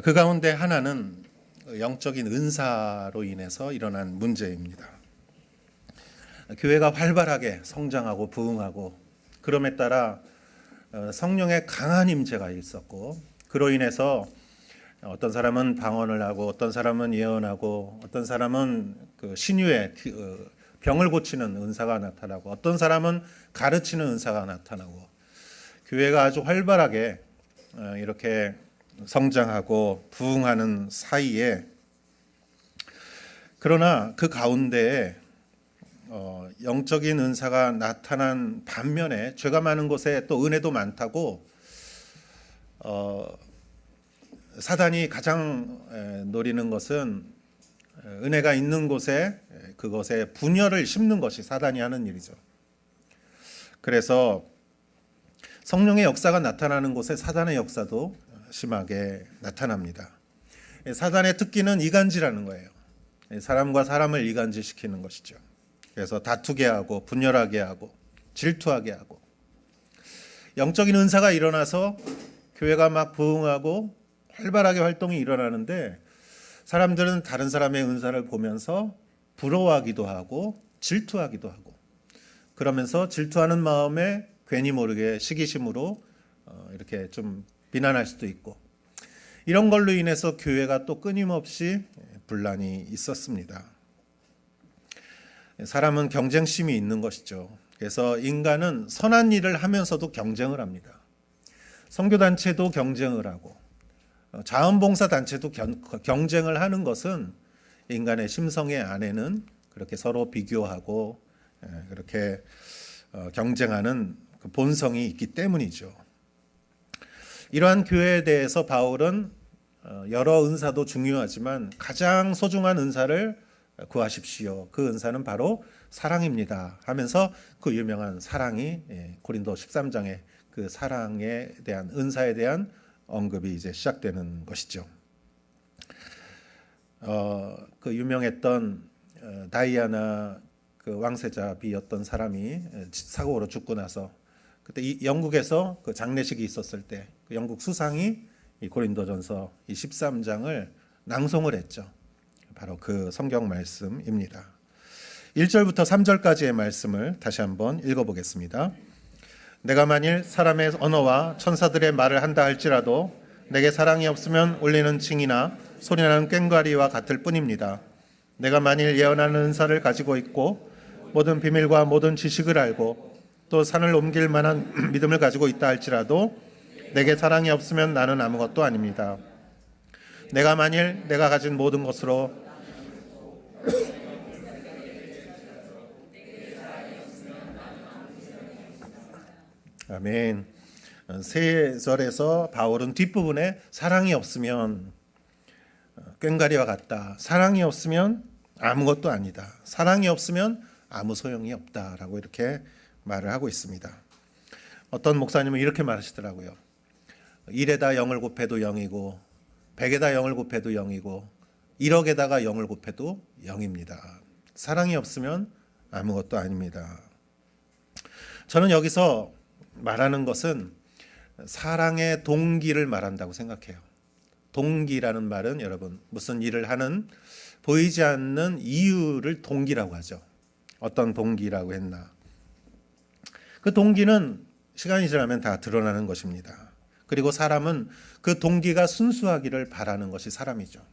그 가운데 하나는 영적인 은사로 인해서 일어난 문제입니다. 교회가 활발하게 성장하고 부흥하고 그럼에 따라 성령의 강한 임재가 있었고, 그로 인해서 어떤 사람은 방언을 하고 어떤 사람은 예언하고 어떤 사람은 그 신유의 병을 고치는 은사가 나타나고 어떤 사람은 가르치는 은사가 나타나고, 교회가 아주 활발하게 이렇게 성장하고 부흥하는 사이에, 그러나 그 가운데에 영적인 은사가 나타난 반면에 죄가 많은 곳에 또 은혜도 많다고 사단이 가장 노리는 것은 은혜가 있는 곳에 그것에 분열을 심는 것이 사단이 하는 일이죠. 그래서 성령의 역사가 나타나는 곳에 사단의 역사도 심하게 나타납니다. 사단의 특기는 이간질하는 거예요. 사람과 사람을 이간질시키는 것이죠. 그래서 다투게 하고 분열하게 하고 질투하게 하고, 영적인 은사가 일어나서 교회가 막 부흥하고 활발하게 활동이 일어나는데 사람들은 다른 사람의 은사를 보면서 부러워하기도 하고 질투하기도 하고, 그러면서 질투하는 마음에 괜히 모르게 시기심으로 이렇게 좀 비난할 수도 있고, 이런 걸로 인해서 교회가 또 끊임없이 분란이 있었습니다. 사람은 경쟁심이 있는 것이죠. 그래서 인간은 선한 일을 하면서도 경쟁을 합니다. 선교단체도 경쟁을 하고 자원봉사단체도 경쟁을 하는 것은 인간의 심성의 안에는 그렇게 서로 비교하고 그렇게 경쟁하는 그 본성이 있기 때문이죠. 이러한 교회에 대해서 바울은 여러 은사도 중요하지만 가장 소중한 은사를 구하십시오. 그 은사는 바로 사랑입니다 하면서 그 유명한 사랑이 고린도 13장에 그 사랑에 대한 은사에 대한 언급이 이제 시작되는 것이죠. 그 유명했던 다이아나 그 왕세자비였던 사람이 사고로 죽고 나서 그때 영국에서 그 장례식이 있었을 때 그 영국 수상이 이 고린도전서 이 13장을 낭송을 했죠. 바로 그 성경 말씀입니다. 1절부터 3절까지의 말씀을 다시 한번 읽어보겠습니다. 내가 만일 사람의 언어와 천사들의 말을 한다 할지라도 내게 사랑이 없으면 울리는 징이나 소리나는 꽹과리와 같을 뿐입니다. 내가 만일 예언하는 은사를 가지고 있고 모든 비밀과 모든 지식을 알고 또 산을 옮길 만한 믿음을 가지고 있다 할지라도 내게 사랑이 없으면 나는 아무것도 아닙니다. 내가 만일 내가 가진 모든 것으로 아멘. 세 절에서 바울은 뒷부분에 사랑이 없으면 꽹과리와 같다, 사랑이 없으면 아무것도 아니다, 사랑이 없으면 아무 소용이 없다라고 이렇게 말을 하고 있습니다. 어떤 목사님은 이렇게 말하시더라고요. 1에다 0을 곱해도 0이고 100에다 0을 곱해도 0이고 1억에다가 0을 곱해도 0입니다. 사랑이 없으면 아무것도 아닙니다. 저는 여기서 말하는 것은 사랑의 동기를 말한다고 생각해요. 동기라는 말은 여러분 무슨 일을 하는 보이지 않는 이유를 동기라고 하죠. 어떤 동기라고 했나? 그 동기는 시간이 지나면 다 드러나는 것입니다. 그리고 사람은 그 동기가 순수하기를 바라는 것이 사람이죠.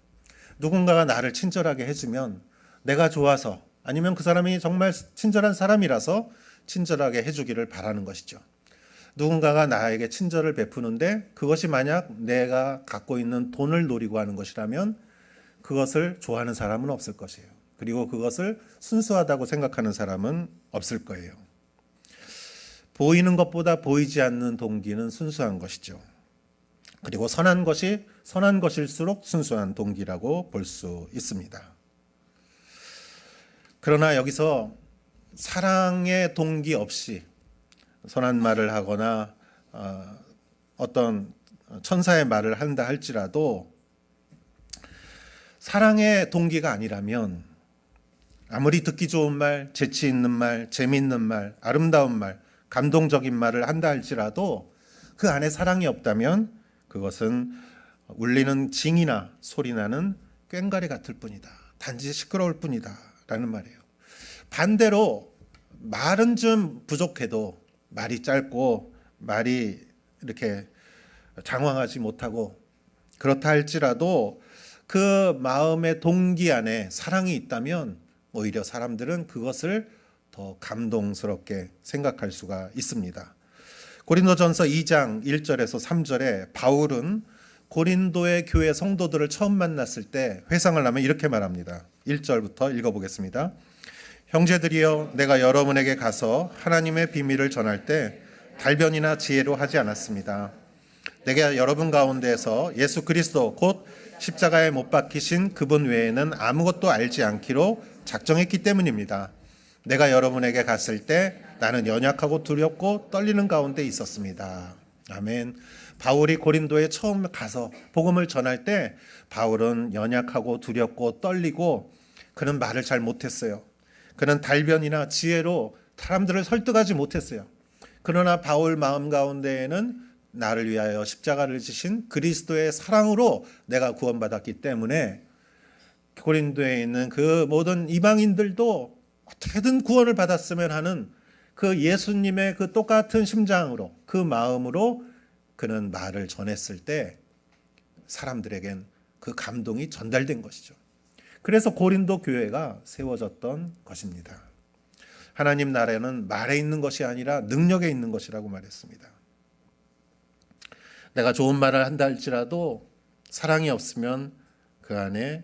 누군가가 나를 친절하게 해주면 내가 좋아서, 아니면 그 사람이 정말 친절한 사람이라서 친절하게 해주기를 바라는 것이죠. 누군가가 나에게 친절을 베푸는데 그것이 만약 내가 갖고 있는 돈을 노리고 하는 것이라면 그것을 좋아하는 사람은 없을 것이에요. 그리고 그것을 순수하다고 생각하는 사람은 없을 거예요. 보이는 것보다 보이지 않는 동기는 순수한 것이죠. 그리고 선한 것이 선한 것일수록 순수한 동기라고 볼 수 있습니다. 그러나 여기서 사랑의 동기 없이 선한 말을 하거나 어떤 천사의 말을 한다 할지라도 사랑의 동기가 아니라면 아무리 듣기 좋은 말, 재치 있는 말, 재미있는 말, 아름다운 말, 감동적인 말을 한다 할지라도 그 안에 사랑이 없다면 그것은 울리는 징이나 소리나는 꽹과리 같을 뿐이다. 단지 시끄러울 뿐이다 라는 말이에요. 반대로 말은 좀 부족해도, 말이 짧고 말이 이렇게 장황하지 못하고 그렇다 할지라도 그 마음의 동기 안에 사랑이 있다면 오히려 사람들은 그것을 더 감동스럽게 생각할 수가 있습니다. 고린도전서 2장 1절에서 3절에 바울은 고린도의 교회 성도들을 처음 만났을 때 회상을 하면 이렇게 말합니다. 1절부터 읽어보겠습니다. 형제들이여, 내가 여러분에게 가서 하나님의 비밀을 전할 때 달변이나 지혜로 하지 않았습니다. 내가 여러분 가운데에서 예수 그리스도 곧 십자가에 못 박히신 그분 외에는 아무것도 알지 않기로 작정했기 때문입니다. 내가 여러분에게 갔을 때 나는 연약하고 두렵고 떨리는 가운데 있었습니다. 아멘. 바울이 고린도에 처음 가서 복음을 전할 때 바울은 연약하고 두렵고 떨리고 그는 말을 잘 못했어요. 그는 달변이나 지혜로 사람들을 설득하지 못했어요. 그러나 바울 마음 가운데에는 나를 위하여 십자가를 지신 그리스도의 사랑으로 내가 구원받았기 때문에 고린도에 있는 그 모든 이방인들도 어떻게든 구원을 받았으면 하는 그 예수님의 그 똑같은 심장으로, 그 마음으로 그는 말을 전했을 때 사람들에겐 그 감동이 전달된 것이죠. 그래서 고린도 교회가 세워졌던 것입니다. 하나님 나라는 말에 있는 것이 아니라 능력에 있는 것이라고 말했습니다. 내가 좋은 말을 한다 할지라도 사랑이 없으면 그 안에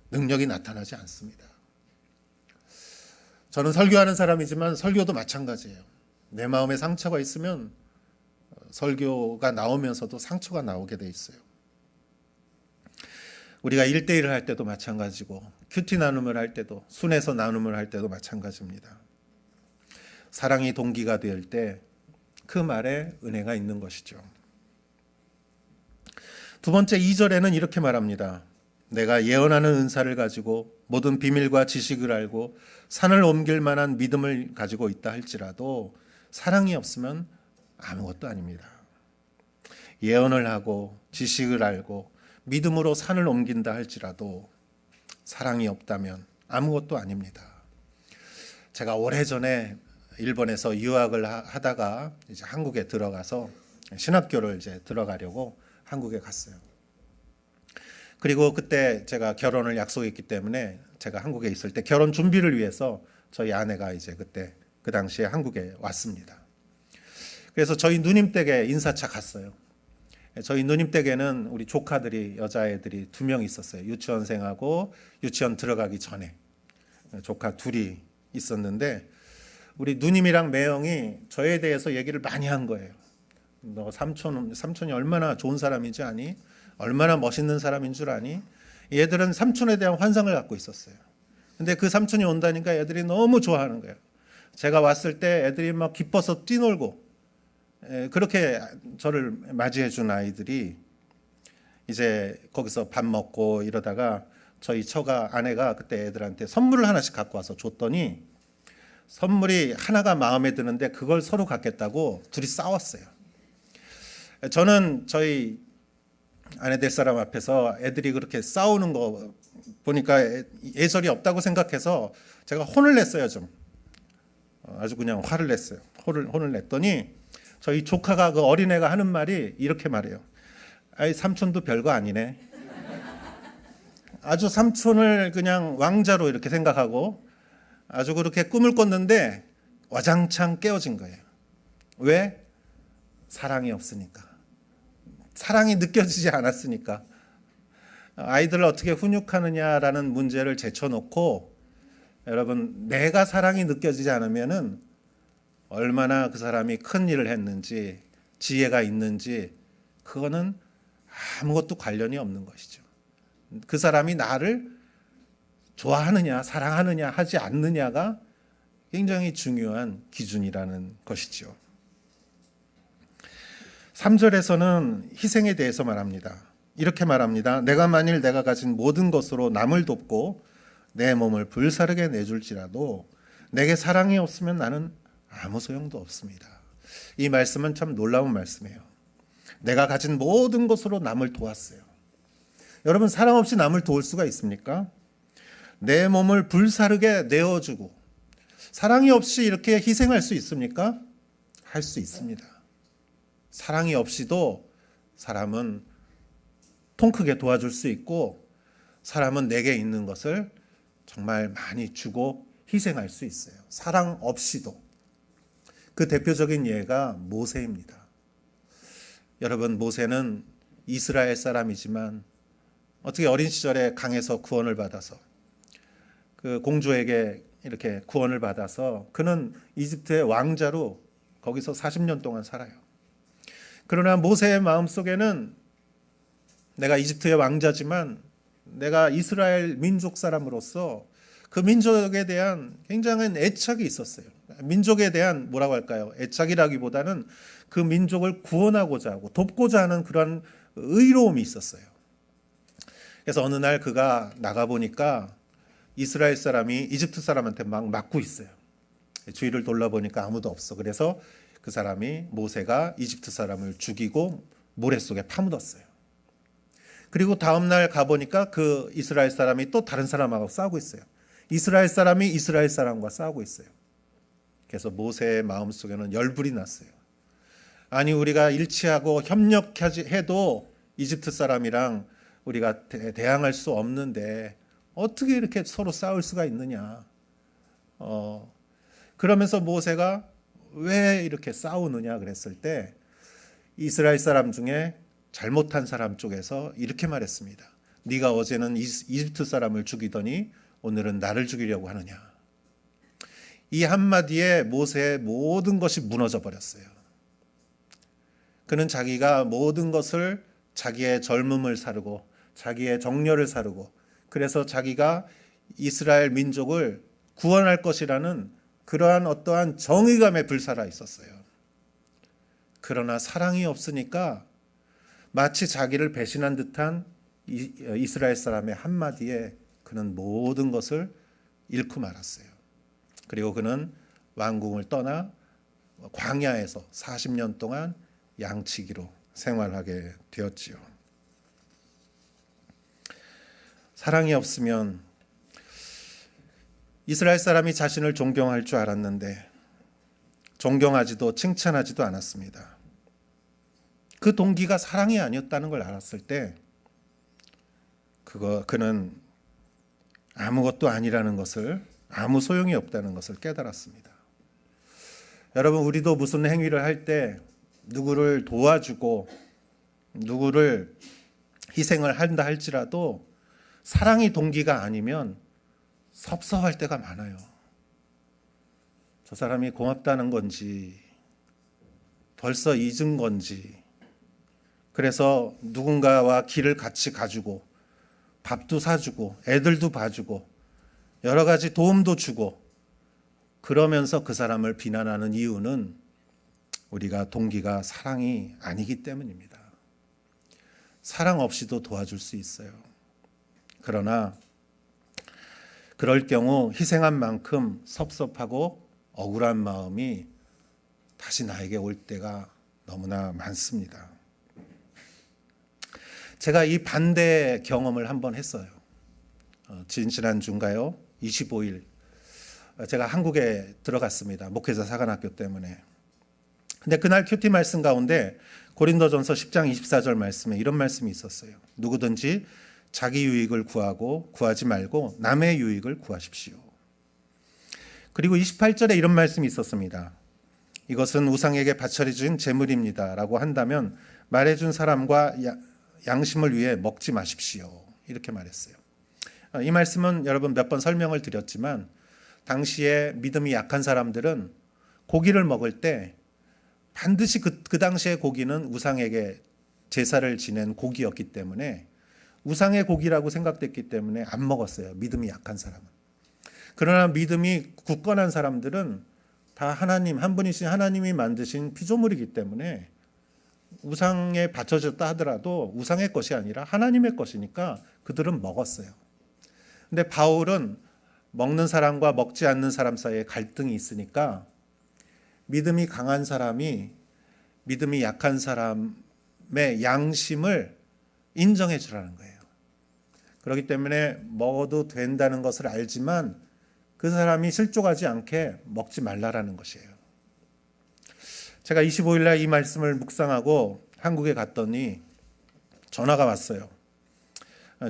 능력이 나타나지 않습니다. 저는 설교하는 사람이지만 설교도 마찬가지예요. 내 마음에 상처가 있으면 설교가 나오면서도 상처가 나오게 돼 있어요. 우리가 1대1을 할 때도 마찬가지고 큐티 나눔을 할 때도, 순에서 나눔을 할 때도 마찬가지입니다. 사랑이 동기가 될 때 그 말에 은혜가 있는 것이죠. 두 번째 2절에는 이렇게 말합니다. 내가 예언하는 은사를 가지고 모든 비밀과 지식을 알고 산을 옮길 만한 믿음을 가지고 있다 할지라도 사랑이 없으면 아무것도 아닙니다. 예언을 하고 지식을 알고 믿음으로 산을 옮긴다 할지라도 사랑이 없다면 아무것도 아닙니다. 제가 오래전에 일본에서 유학을 하다가 이제 한국에 들어가서 신학교를 이제 들어가려고 한국에 갔어요. 그리고 그때 제가 결혼을 약속했기 때문에 제가 한국에 있을 때 결혼 준비를 위해서 저희 아내가 이제 그때 그 당시에 한국에 왔습니다. 그래서 저희 누님 댁에 인사차 갔어요. 저희 누님 댁에는 우리 조카들이, 여자애들이 2명 있었어요. 유치원생하고 유치원 들어가기 전에 조카 2이 있었는데 우리 누님이랑 매형이 저에 대해서 얘기를 많이 한 거예요. 너 삼촌이 얼마나 좋은 사람인지 아니? 얼마나 멋있는 사람인 줄 아니? 얘들은 삼촌에 대한 환상을 갖고 있었어요. 근데 그 삼촌이 온다니까 애들이 너무 좋아하는 거예요. 제가 왔을 때 애들이 막 기뻐서 뛰놀고 그렇게 저를 맞이해 준 아이들이 이제 거기서 밥 먹고 이러다가 저희 처가 아내가 그때 애들한테 선물을 하나씩 갖고 와서 줬더니 선물이 하나가 마음에 드는데 그걸 서로 갖겠다고 둘이 싸웠어요. 저는 저희 아내 될 사람 앞에서 애들이 그렇게 싸우는 거 보니까 예절이 없다고 생각해서 제가 혼을 냈어요. 좀 아주 그냥 화를 냈어요. 혼을 냈더니 저희 조카가, 그 어린애가 하는 말이 이렇게 말해요. 아이, 삼촌도 별거 아니네. 아주 삼촌을 그냥 왕자로 이렇게 생각하고 아주 그렇게 꿈을 꿨는데 와장창 깨어진 거예요. 왜? 사랑이 없으니까. 사랑이 느껴지지 않았으니까. 아이들을 어떻게 훈육하느냐라는 문제를 제쳐놓고, 여러분, 내가 사랑이 느껴지지 않으면은 얼마나 그 사람이 큰 일을 했는지, 지혜가 있는지, 그거는 아무것도 관련이 없는 것이죠. 그 사람이 나를 좋아하느냐, 사랑하느냐, 하지 않느냐가 굉장히 중요한 기준이라는 것이죠. 3절에서는 희생에 대해서 말합니다. 이렇게 말합니다. 내가 만일 내가 가진 모든 것으로 남을 돕고 내 몸을 불사르게 내줄지라도 내게 사랑이 없으면 나는 아무 소용도 없습니다. 이 말씀은 참 놀라운 말씀이에요. 내가 가진 모든 것으로 남을 도왔어요. 여러분, 사랑 없이 남을 도울 수가 있습니까? 내 몸을 불사르게 내어주고 사랑이 없이 이렇게 희생할 수 있습니까? 할 수 있습니다. 사랑이 없이도 사람은 통 크게 도와줄 수 있고 사람은 내게 있는 것을 정말 많이 주고 희생할 수 있어요. 사랑 없이도. 그 대표적인 예가 모세입니다. 여러분, 모세는 이스라엘 사람이지만 어떻게 어린 시절에 강에서 구원을 받아서 그 공주에게 이렇게 구원을 받아서 그는 이집트의 왕자로 거기서 40년 동안 살아요. 그러나 모세의 마음속에는 내가 이집트의 왕자지만 내가 이스라엘 민족 사람으로서 그 민족에 대한 굉장한 애착이 있었어요. 민족에 대한 뭐라고 할까요? 애착이라기보다는 그 민족을 구원하고자 하고 돕고자 하는 그런 의로움이 있었어요. 그래서 어느 날 그가 나가보니까 이스라엘 사람이 이집트 사람한테 막 맞고 있어요. 주위를 돌아보니까 아무도 없어. 그래서 그 사람이 모세가 이집트 사람을 죽이고 모래 속에 파묻었어요. 그리고 다음 날 가보니까 그 이스라엘 사람이 또 다른 사람하고 싸우고 있어요. 이스라엘 사람이 이스라엘 사람과 싸우고 있어요. 그래서 모세의 마음속에는 열불이 났어요. 아니, 우리가 일치하고 협력해도 이집트 사람이랑 우리가 대항할 수 없는데 어떻게 이렇게 서로 싸울 수가 있느냐. 그러면서 모세가 왜 이렇게 싸우느냐 그랬을 때 이스라엘 사람 중에 잘못한 사람 쪽에서 이렇게 말했습니다. 네가 어제는 이집트 사람을 죽이더니 오늘은 나를 죽이려고 하느냐. 이 한마디에 모세의 모든 것이 무너져 버렸어요. 그는 자기가 모든 것을 자기의 젊음을 사르고 자기의 정열을 사르고 그래서 자기가 이스라엘 민족을 구원할 것이라는 그러한 어떠한 정의감에 불살아 있었어요. 그러나 사랑이 없으니까 마치 자기를 배신한 듯한 이스라엘 사람의 한마디에 그는 모든 것을 잃고 말았어요. 그리고 그는 왕궁을 떠나 광야에서 40년 동안 양치기로 생활하게 되었지요. 사랑이 없으면 이스라엘 사람이 자신을 존경할 줄 알았는데 존경하지도 칭찬하지도 않았습니다. 그 동기가 사랑이 아니었다는 걸 알았을 때 그는 아무것도 아니라는 것을, 아무 소용이 없다는 것을 깨달았습니다. 여러분, 우리도 무슨 행위를 할 때 누구를 도와주고 누구를 희생을 한다 할지라도 사랑이 동기가 아니면 섭섭할 때가 많아요. 저 사람이 고맙다는 건지 벌써 잊은 건지, 그래서 누군가와 길을 같이 가주고 밥도 사주고 애들도 봐주고 여러 가지 도움도 주고 그러면서 그 사람을 비난하는 이유는 우리가 동기가 사랑이 아니기 때문입니다. 사랑 없이도 도와줄 수 있어요. 그러나 그럴 경우 희생한 만큼 섭섭하고 억울한 마음이 다시 나에게 올 때가 너무나 많습니다. 제가 이 반대 경험을 한번 했어요. 지난주인가요? 25일 제가 한국에 들어갔습니다. 목회자 사관학교 때문에. 근데 그날 큐티 말씀 가운데 고린도전서 10장 24절 말씀에 이런 말씀이 있었어요. 누구든지 자기 유익을 구하고 구하지 말고 남의 유익을 구하십시오. 그리고 28절에 이런 말씀이 있었습니다. 이것은 우상에게 바쳐진 제물입니다 라고 한다면 말해준 사람과 양심을 위해 먹지 마십시오. 이렇게 말했어요. 이 말씀은 여러분 몇 번 설명을 드렸지만 당시에 믿음이 약한 사람들은 고기를 먹을 때 반드시 그 당시의 고기는 우상에게 제사를 지낸 고기였기 때문에 우상의 고기라고 생각됐기 때문에 안 먹었어요. 믿음이 약한 사람은. 그러나 믿음이 굳건한 사람들은 다 하나님, 한 분이신 하나님이 만드신 피조물이기 때문에 우상에 바쳐졌다 하더라도 우상의 것이 아니라 하나님의 것이니까 그들은 먹었어요. 근데 바울은 먹는 사람과 먹지 않는 사람 사이에 갈등이 있으니까 믿음이 강한 사람이 믿음이 약한 사람을 사람의 양심을 인정해 주라는 거예요. 그렇기 때문에 먹어도 된다는 것을 알지만 그 사람이 실족하지 않게 먹지 말라라는 것이에요. 제가 25일 날 이 말씀을 묵상하고 한국에 갔더니 전화가 왔어요.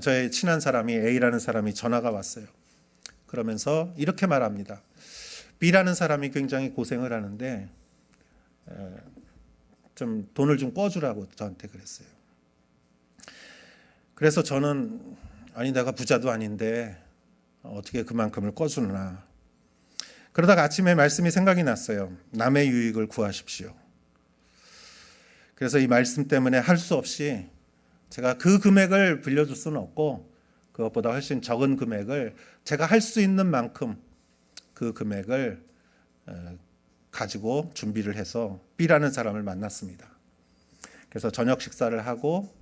저의 친한 사람이, A라는 사람이 전화가 왔어요. 그러면서 이렇게 말합니다. B라는 사람이 굉장히 고생을 하는데 좀 돈을 좀 꿔주라고 저한테 그랬어요. 그래서 저는 아니 내가 부자도 아닌데 어떻게 그만큼을 꿔주나. 그러다가 아침에 말씀이 생각이 났어요. 남의 유익을 구하십시오. 그래서 이 말씀 때문에 할 수 없이 제가 그 금액을 빌려줄 수는 없고 그것보다 훨씬 적은 금액을 제가 할 수 있는 만큼 그 금액을 가지고 준비를 해서 B라는 사람을 만났습니다. 그래서 저녁 식사를 하고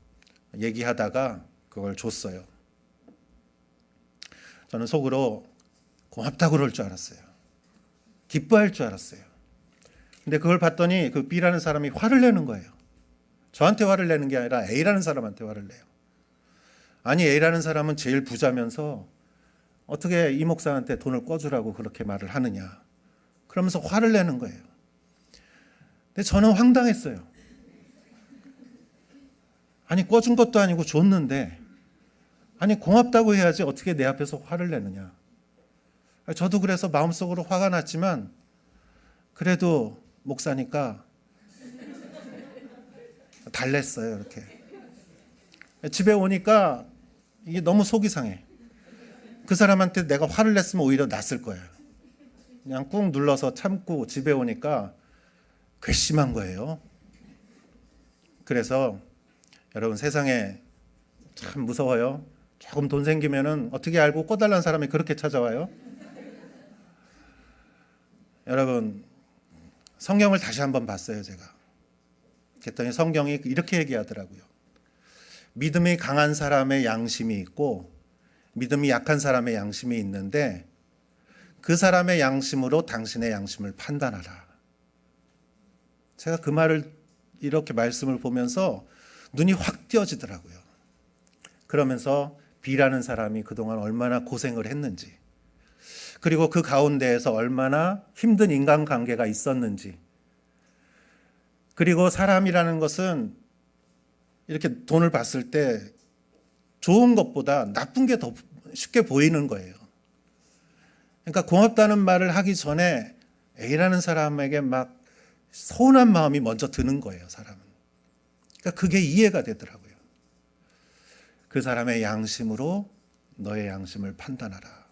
얘기하다가 그걸 줬어요. 저는 속으로 고맙다고 그럴 줄 알았어요. 기뻐할 줄 알았어요. 근데 그걸 봤더니 그 B라는 사람이 화를 내는 거예요. 저한테 화를 내는 게 아니라 A라는 사람한테 화를 내요. 아니 A라는 사람은 제일 부자면서 어떻게 이 목사한테 돈을 꿔주라고 그렇게 말을 하느냐. 그러면서 화를 내는 거예요. 근데 저는 황당했어요. 아니 꿔준 것도 아니고 줬는데 아니 고맙다고 해야지 어떻게 내 앞에서 화를 내느냐. 저도 그래서 마음속으로 화가 났지만 그래도 목사니까 달랬어요. 이렇게 집에 오니까 이게 너무 속이 상해. 그 사람한테 내가 화를 냈으면 오히려 났을 거예요. 그냥 꾹 눌러서 참고 집에 오니까 괘씸한 거예요. 그래서 여러분 세상에 참 무서워요. 조금 돈 생기면은 어떻게 알고 꿔달라는 사람이 그렇게 찾아와요. 여러분 성경을 다시 한번 봤어요. 제가 그랬더니 성경이 이렇게 얘기하더라고요. 믿음이 강한 사람의 양심이 있고 믿음이 약한 사람의 양심이 있는데 그 사람의 양심으로 당신의 양심을 판단하라. 제가 그 말을 이렇게 말씀을 보면서 눈이 확 띄어지더라고요. 그러면서 B라는 사람이 그동안 얼마나 고생을 했는지 그리고 그 가운데에서 얼마나 힘든 인간관계가 있었는지 그리고 사람이라는 것은 이렇게 돈을 봤을 때 좋은 것보다 나쁜 게 더 쉽게 보이는 거예요. 그러니까 고맙다는 말을 하기 전에 A라는 사람에게 막 서운한 마음이 먼저 드는 거예요. 사람은. 그러니까 그게 이해가 되더라고요. 그 사람의 양심으로 너의 양심을 판단하라.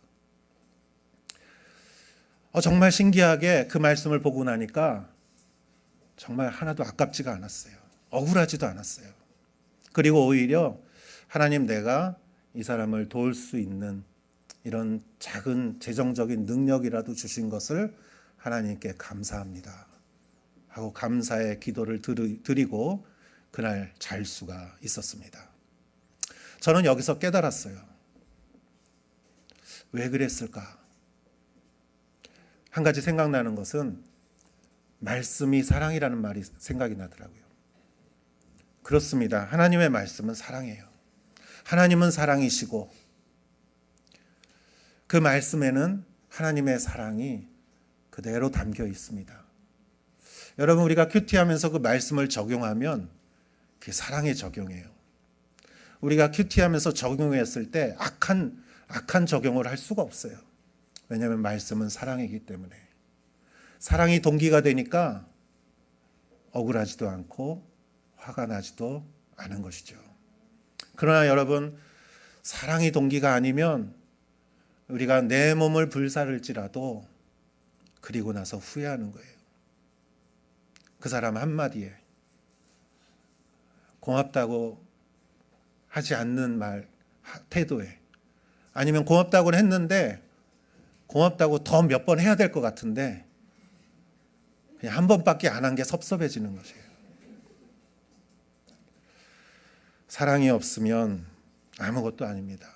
정말 신기하게 그 말씀을 보고 나니까 정말 하나도 아깝지가 않았어요. 억울하지도 않았어요. 그리고 오히려 하나님 내가 이 사람을 도울 수 있는 이런 작은 재정적인 능력이라도 주신 것을 하나님께 감사합니다 하고 감사의 기도를 드리고 그날 잘 수가 있었습니다. 저는 여기서 깨달았어요. 왜 그랬을까? 한 가지 생각나는 것은 말씀이 사랑이라는 말이 생각이 나더라고요. 그렇습니다. 하나님의 말씀은 사랑이에요. 하나님은 사랑이시고 그 말씀에는 하나님의 사랑이 그대로 담겨 있습니다. 여러분 우리가 큐티하면서 그 말씀을 적용하면 그게 사랑의 적용이에요. 우리가 큐티하면서 적용했을 때 악한 적용을 할 수가 없어요. 왜냐하면 말씀은 사랑이기 때문에. 사랑이 동기가 되니까 억울하지도 않고 화가 나지도 않은 것이죠. 그러나 여러분 사랑이 동기가 아니면 우리가 내 몸을 불사를지라도 그리고 나서 후회하는 거예요. 그 사람 한마디에 고맙다고 하지 않는 말 태도에 아니면 고맙다고는 했는데 고맙다고 더 몇 번 해야 될 것 같은데 그냥 한 번밖에 안 한 게 섭섭해지는 것이에요. 사랑이 없으면 아무것도 아닙니다.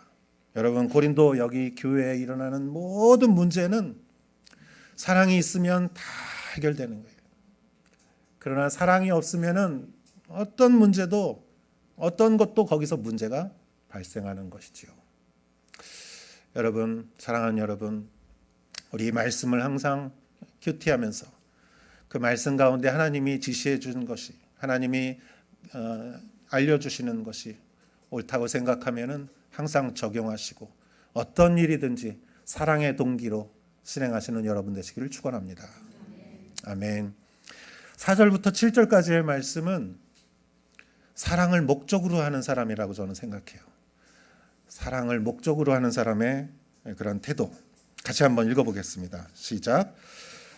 여러분 고린도 여기 교회에 일어나는 모든 문제는 사랑이 있으면 다 해결되는 거예요. 그러나 사랑이 없으면은 어떤 문제도 어떤 것도 거기서 문제가 발생하는 것이지요. 여러분, 사랑하는 여러분, 우리 이 말씀을 항상 큐티하면서 그 말씀 가운데 하나님이 지시해 주는 것이, 하나님이 알려주시는 것이 옳다고 생각하면은 항상 적용하시고 어떤 일이든지 사랑의 동기로 실행하시는 여러분 되시기를 축원합니다. 아멘. 4절부터 7절까지의 말씀은 사랑을 목적으로 하는 사람이라고 저는 생각해요. 사랑을 목적으로 하는 사람의 그런 태도. 같이 한번 읽어보겠습니다. 시작.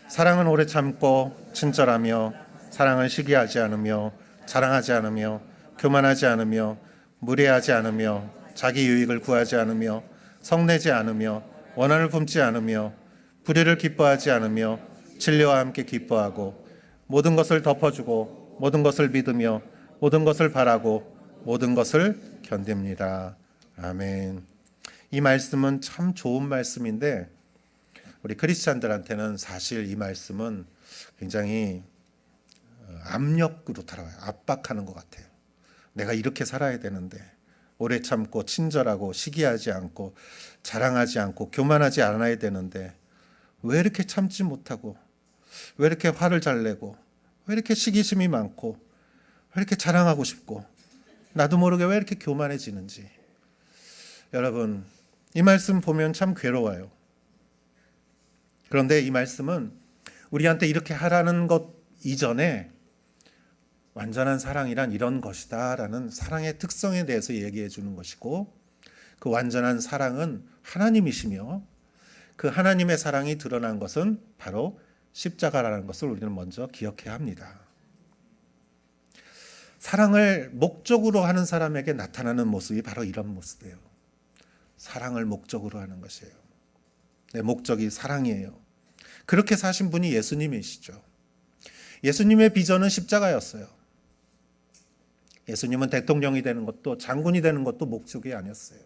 사랑은 오래 참고 친절하며 사랑은 시기하지 않으며 자랑하지 않으며 교만하지 않으며 무례하지 않으며 자기 유익을 구하지 않으며 성내지 않으며 원한을 품지 않으며 불의를 기뻐하지 않으며 진리와 함께 기뻐하고 모든 것을 덮어주고 모든 것을 믿으며 모든 것을 바라고 모든 것을 견딥니다. 아멘. 이 말씀은 참 좋은 말씀인데 우리 크리스찬들한테는 사실 이 말씀은 굉장히 압력으로 다가와요. 압박하는 것 같아요. 내가 이렇게 살아야 되는데 오래 참고 친절하고 시기하지 않고 자랑하지 않고 교만하지 않아야 되는데 왜 이렇게 참지 못하고 왜 이렇게 화를 잘 내고 왜 이렇게 시기심이 많고 왜 이렇게 자랑하고 싶고 나도 모르게 왜 이렇게 교만해지는지. 여러분, 이 말씀 보면 참 괴로워요. 그런데 이 말씀은 우리한테 이렇게 하라는 것 이전에 완전한 사랑이란 이런 것이다 라는 사랑의 특성에 대해서 얘기해 주는 것이고, 그 완전한 사랑은 하나님이시며 그 하나님의 사랑이 드러난 것은 바로 십자가라는 것을 우리는 먼저 기억해야 합니다. 사랑을 목적으로 하는 사람에게 나타나는 모습이 바로 이런 모습이에요. 사랑을 목적으로 하는 것이에요. 내 목적이 사랑이에요. 그렇게 사신 분이 예수님이시죠. 예수님의 비전은 십자가였어요. 예수님은 대통령이 되는 것도 장군이 되는 것도 목적이 아니었어요.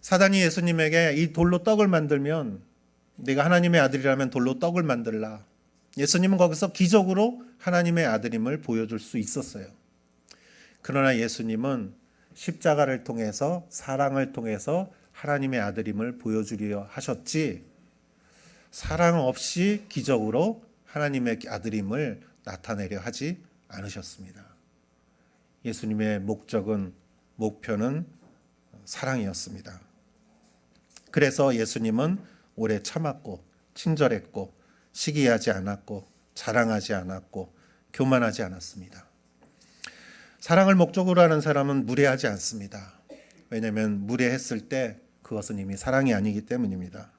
사단이 예수님에게 이 돌로 떡을 만들면 네가 하나님의 아들이라면 돌로 떡을 만들라. 예수님은 거기서 기적으로 하나님의 아들임을 보여줄 수 있었어요. 그러나 예수님은 십자가를 통해서 사랑을 통해서 하나님의 아들임을 보여주려 하셨지, 사랑 없이 기적으로 하나님의 아들임을 나타내려 하지 않으셨습니다. 예수님의 목표는 사랑이었습니다. 그래서 예수님은 오래 참았고 친절했고 시기하지 않았고 자랑하지 않았고 교만하지 않았습니다. 사랑을 목적으로 하는 사람은 무례하지 않습니다. 왜냐하면 무례했을 때 그것은 이미 사랑이 아니기 때문입니다.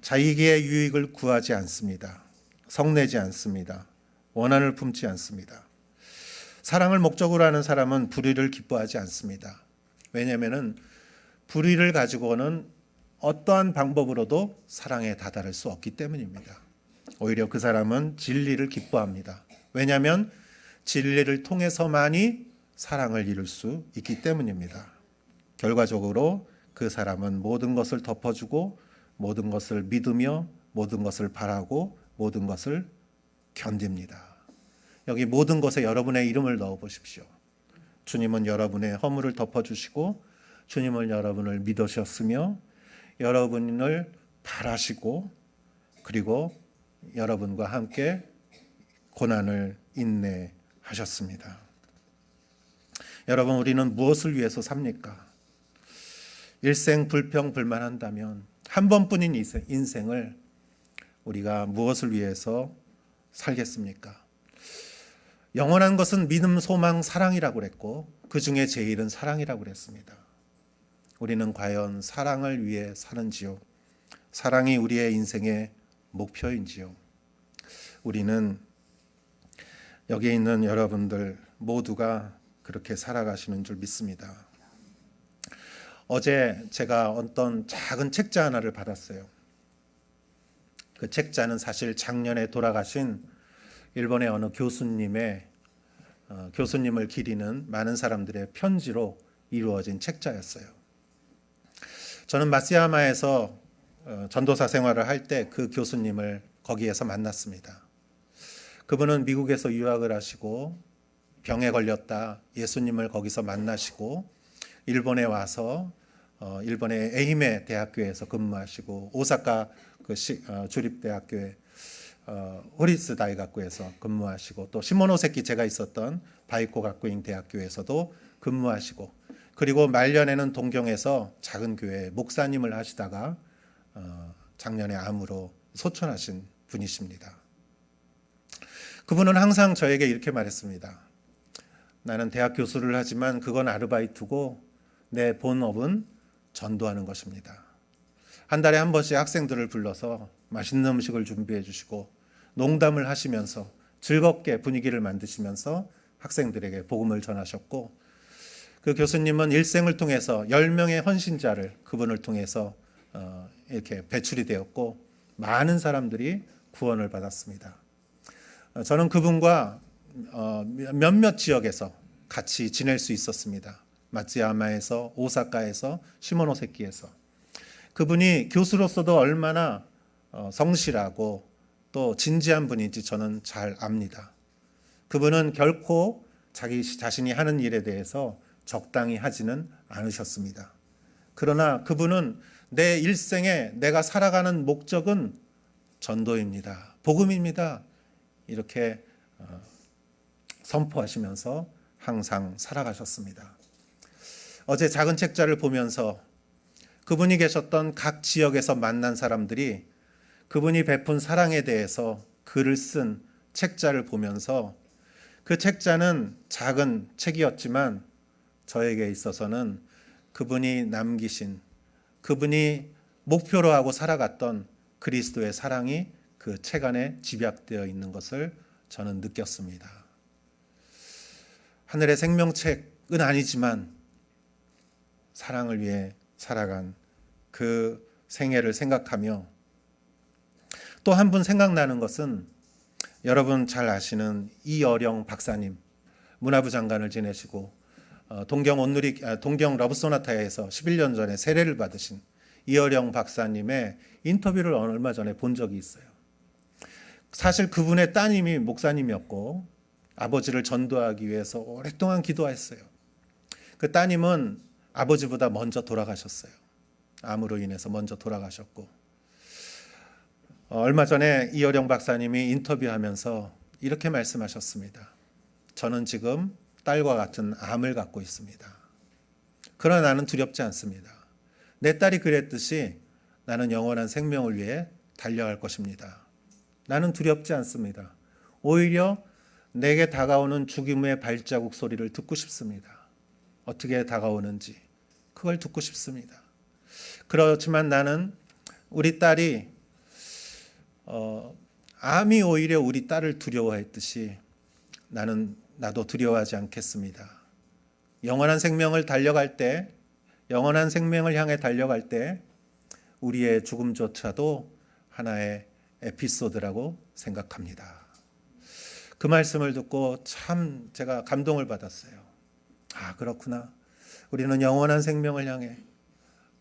자기의 유익을 구하지 않습니다. 성내지 않습니다. 원한을 품지 않습니다. 사랑을 목적으로 하는 사람은 불의를 기뻐하지 않습니다. 왜냐하면 불의를 가지고는 어떠한 방법으로도 사랑에 다다를 수 없기 때문입니다. 오히려 그 사람은 진리를 기뻐합니다. 왜냐하면 진리를 통해서만이 사랑을 이룰 수 있기 때문입니다. 결과적으로 그 사람은 모든 것을 덮어주고 모든 것을 믿으며 모든 것을 바라고 모든 것을 견딥니다. 여기 모든 것에 여러분의 이름을 넣어 보십시오. 주님은 여러분의 허물을 덮어주시고 주님은 여러분을 믿으셨으며 여러분을 바라시고 그리고 여러분과 함께 고난을 인내하셨습니다. 여러분, 우리는 무엇을 위해서 삽니까? 일생 불평불만한다면 한 번뿐인 인생을 우리가 무엇을 위해서 살겠습니까? 영원한 것은 믿음, 소망, 사랑이라고 그랬고 그 중에 제일은 사랑이라고 그랬습니다. 우리는 과연 사랑을 위해 사는지요? 사랑이 우리의 인생의 목표인지요? 우리는 여기 있는 여러분들 모두가 그렇게 살아가시는 줄 믿습니다. 어제 제가 어떤 작은 책자 하나를 받았어요. 그 책자는 사실 작년에 돌아가신 일본의 어느 교수님을 기리는 많은 사람들의 편지로 이루어진 책자였어요. 저는 마쓰야마에서 전도사 생활을 할 때 그 교수님을 거기에서 만났습니다. 그분은 미국에서 유학을 하시고 병에 걸렸다 예수님을 거기서 만나시고 일본에 와서 일본의 에이메 대학교에서 근무하시고 오사카 주립대학교에 호리스 다이학교에서 근무하시고 또 시모노세키 제가 있었던 바이코 가쿠인 대학교에서도 근무하시고 그리고 말년에는 동경에서 작은 교회 목사님을 하시다가 작년에 암으로 소천하신 분이십니다. 그분은 항상 저에게 이렇게 말했습니다. 나는 대학 교수를 하지만 그건 아르바이트고 내 본업은 전도하는 것입니다. 한 달에 한 번씩 학생들을 불러서 맛있는 음식을 준비해 주시고 농담을 하시면서 즐겁게 분위기를 만드시면서 학생들에게 복음을 전하셨고 그 교수님은 일생을 통해서 10명의 헌신자를 그분을 통해서 이렇게 배출이 되었고 많은 사람들이 구원을 받았습니다. 저는 그분과 몇몇 지역에서 같이 지낼 수 있었습니다. 마츠야마에서, 오사카에서, 시모노세키에서. 그분이 교수로서도 얼마나 성실하고 또 진지한 분인지 저는 잘 압니다. 그분은 결코 자기 자신이 하는 일에 대해서 적당히 하지는 않으셨습니다. 그러나 그분은 내 일생에 내가 살아가는 목적은 전도입니다. 복음입니다. 이렇게 선포하시면서 항상 살아가셨습니다. 어제 작은 책자를 보면서 그분이 계셨던 각 지역에서 만난 사람들이 그분이 베푼 사랑에 대해서 글을 쓴 책자를 보면서 그 책자는 작은 책이었지만 저에게 있어서는 그분이 남기신 그분이 목표로 하고 살아갔던 그리스도의 사랑이 그 책 안에 집약되어 있는 것을 저는 느꼈습니다. 하늘의 생명책은 아니지만 사랑을 위해 살아간 그 생애를 생각하며 또 한 분 생각나는 것은 여러분 잘 아시는 이어령 박사님, 문화부 장관을 지내시고 동경 러브소나타에서 11년 전에 세례를 받으신 이어령 박사님의 인터뷰를 얼마 전에 본 적이 있어요. 사실 그분의 따님이 목사님이었고 아버지를 전도하기 위해서 오랫동안 기도했어요. 그 따님은 아버지보다 먼저 돌아가셨어요. 암으로 인해서 먼저 돌아가셨고 얼마 전에 이어령 박사님이 인터뷰하면서 이렇게 말씀하셨습니다. 저는 지금 딸과 같은 암을 갖고 있습니다. 그러나 나는 두렵지 않습니다. 내 딸이 그랬듯이 나는 영원한 생명을 위해 달려갈 것입니다. 나는 두렵지 않습니다. 오히려 내게 다가오는 죽음의 발자국 소리를 듣고 싶습니다. 어떻게 다가오는지 그걸 듣고 싶습니다. 그렇지만 나는 우리 딸이 암이 오히려 우리 딸을 두려워했듯이 나도 두려워하지 않겠습니다. 영원한 생명을 달려갈 때, 영원한 생명을 향해 달려갈 때 우리의 죽음조차도 하나의 에피소드라고 생각합니다. 그 말씀을 듣고 참 제가 감동을 받았어요. 아, 그렇구나. 우리는 영원한 생명을 향해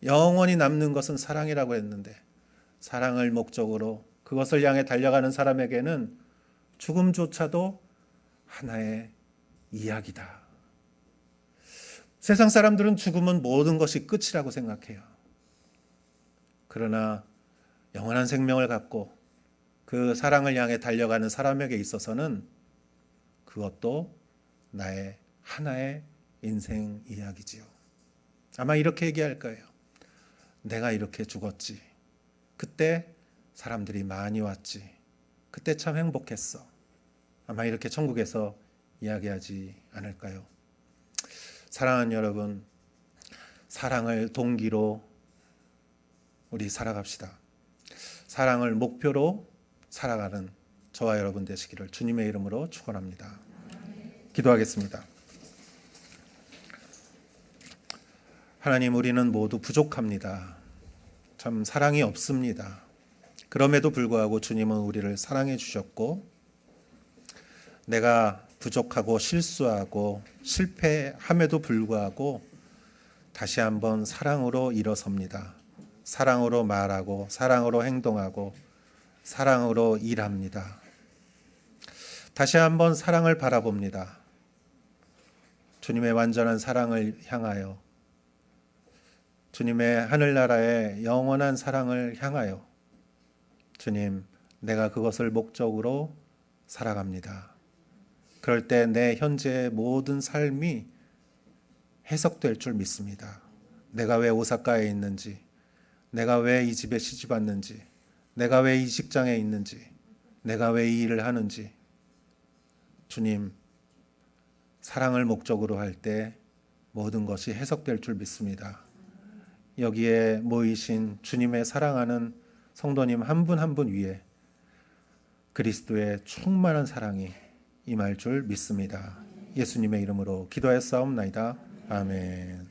영원히 남는 것은 사랑이라고 했는데 사랑을 목적으로 그것을 향해 달려가는 사람에게는 죽음조차도 하나의 이야기다. 세상 사람들은 죽음은 모든 것이 끝이라고 생각해요. 그러나 영원한 생명을 갖고 그 사랑을 향해 달려가는 사람에게 있어서는 그것도 나의 하나의 인생 이야기지요. 아마 이렇게 얘기할 거예요. 내가 이렇게 죽었지. 그때 사람들이 많이 왔지. 그때 참 행복했어. 아마 이렇게 천국에서 이야기하지 않을까요? 사랑하는 여러분, 사랑을 동기로 우리 살아갑시다. 사랑을 목표로 살아가는 저와 여러분 되시기를 주님의 이름으로 축원합니다. 기도하겠습니다. 하나님, 우리는 모두 부족합니다. 참 사랑이 없습니다. 그럼에도 불구하고 주님은 우리를 사랑해 주셨고 내가 부족하고 실수하고 실패함에도 불구하고 다시 한번 사랑으로 일어섭니다. 사랑으로 말하고 사랑으로 행동하고 사랑으로 일합니다. 다시 한번 사랑을 바라봅니다. 주님의 완전한 사랑을 향하여, 주님의 하늘나라의 영원한 사랑을 향하여, 주님, 내가 그것을 목적으로 살아갑니다. 그럴 때 내 현재의 모든 삶이 해석될 줄 믿습니다. 내가 왜 오사카에 있는지, 내가 왜 이 집에 시집 왔는지, 내가 왜 이 직장에 있는지, 내가 왜 이 일을 하는지, 주님, 사랑을 목적으로 할 때 모든 것이 해석될 줄 믿습니다. 여기에 모이신 주님의 사랑하는 성도님 한 분 한 분 위에 그리스도의 충만한 사랑이 임할 줄 믿습니다. 예수님의 이름으로 기도하였사옵나이다. 아멘.